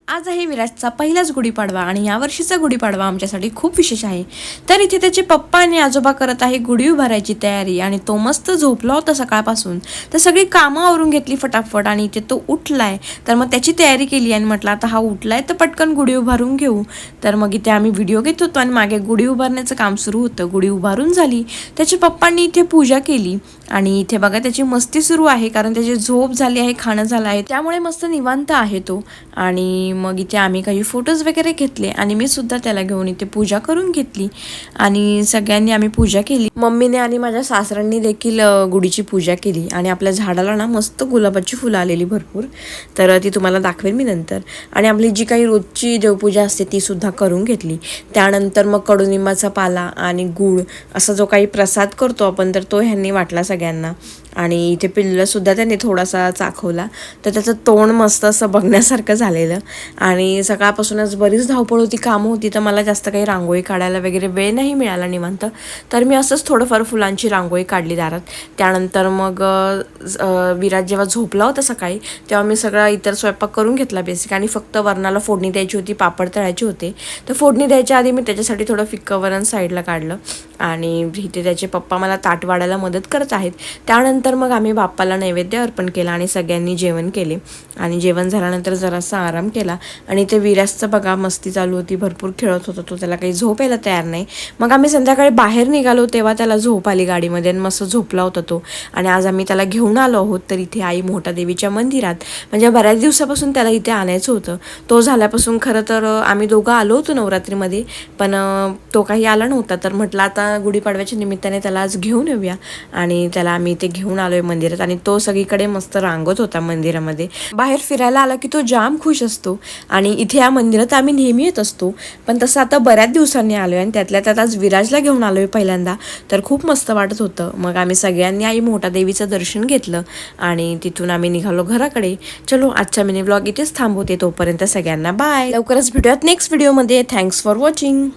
आज आहे विराजचा पहिलाच गुढीपाडवा आणि यावर्षीचा गुढीपाडवा आमच्यासाठी खूप विशेष आहे। तर इथे त्याचे पप्पा आणि आजोबा करत आहे गुढी उभारायची तयारी आणि तो मस्त झोपला होता सकाळपासून। तर सगळी कामं आवरून घेतली फटाफट आणि इथे तो उठलाय, तर मग त्याची तयारी केली आणि म्हटलं आता हा उठलाय तर पटकन गुढी उभारून घेऊ। तर मग इथे आम्ही व्हिडिओ घेत होतो आणि मागे गुढी उभारण्याचं काम सुरू होतं। गुढी उभारून झाली, त्याच्या पप्पांनी इथे पूजा केली आणि इथे बघा त्याची मस्ती सुरू आहे, कारण त्याची झोप झाली आहे, खाणं झालं आहे, त्यामुळे मस्त निवांत आहे तो। आणि मग इथे आम्ही काही फोटोज वगैरे घेतले आणि मी सुद्धा त्याला घेऊन इथे पूजा करून घेतली आणि सगळ्यांनी आम्ही पूजा केली। मम्मीने आणि माझ्या सासऱ्यांनी देखील गुढीची पूजा केली आणि आपल्या झाडाला ना मस्त गुलाबाची फुलं आलेली भरपूर, तर ती तुम्हाला दाखवेन मी नंतर। आणि आपली जी काही रोजची देवपूजा असते ती सुद्धा करून घेतली। त्यानंतर मग कडुनिंबाचा पाला आणि गूळ असा जो काही प्रसाद करतो आपण, तर तो ह्यांनी वाटला सगळ्यांना। आणि इथे पिल्लूला सुद्धा त्यांनी थोडासा चाखवला, तर त्याचं तोंड मस्त असं बघण्यासारखं झालेलं। आणि सकाळपासूनच बरीच धावपळ होती, कामं होती, तर मला जास्त काही रांगोळी काढायला वगैरे वेळ नाही मिळाला निवांत, तर मी असंच थोडंफार फुलांची रांगोळी काढली दारात। त्यानंतर मग विराज जेव्हा झोपला होता सकाळी, तेव्हा मी सगळा इतर स्वयंपाक करून घेतला बेसिक, आणि फक्त वरणाला फोडणी द्यायची होती, पापड तळायचे होते। तर फोडणी द्यायच्या आधी मी त्याच्यासाठी थोडं फिक्कं वरण साईडला काढलं आणि इथे त्याचे पप्पा मला ताट वाढायला मदत करत आहेत। त्यानंतर मग आम्ही बाप्पाला नैवेद्य अर्पण केला आणि सगळ्यांनी जेवण केले आणि जेवण झाल्यानंतर जरासा आराम केला। आणि ते विराजचं बघा मस्ती चालू होती, भरपूर खेळत होता तो, त्याला काही झोप यायला तयार नाही। मग आम्ही संध्याकाळी बाहेर निघालो तेव्हा त्याला झोप आली गाडीमध्ये आणि मस्त झोपला होता तो। आणि आज आम्ही त्याला घेऊन आलो आहोत तर इथे आई मोठा देवीच्या मंदिरात, म्हणजे बऱ्याच दिवसापासून त्याला इथे आणायचं होतं। तो झाल्यापासून खरं तर आम्ही दोघं आलो होतो नवरात्रीमध्ये, पण तो काही आला नव्हता, तर म्हटलं आता गुढीपाडव्याच्या निमित्ताने त्याला आज घेऊन येऊया आणि त्याला आम्ही इथे घेऊन आलोय मंदिरात। आणि तो सगळीकडे मस्त रांगत होता मंदिरामध्ये, बाहेर फिरायला आला की तो जाम खुश असतो। आणि इथे या मंदिरात आम्ही नेहमी येत असतो, पण तसं आता बऱ्याच दिवसांनी आलोय आणि त्यातल्या त्यात आज विराजला घेऊन आलोय पहिल्यांदा, तर खूप मस्त वाटत होतं। मग आम्ही सगळ्यांनी आई मोठा देवीचं दर्शन घेतलं आणि तिथून आम्ही निघालो घराकडे। चलो आजचा मिनी व्लॉग इथेच थांबवते, तोपर्यंत सगळ्यांना बाय, लवकरच भेटूयात नेक्स्ट व्हिडिओमध्ये। Thanks for watching.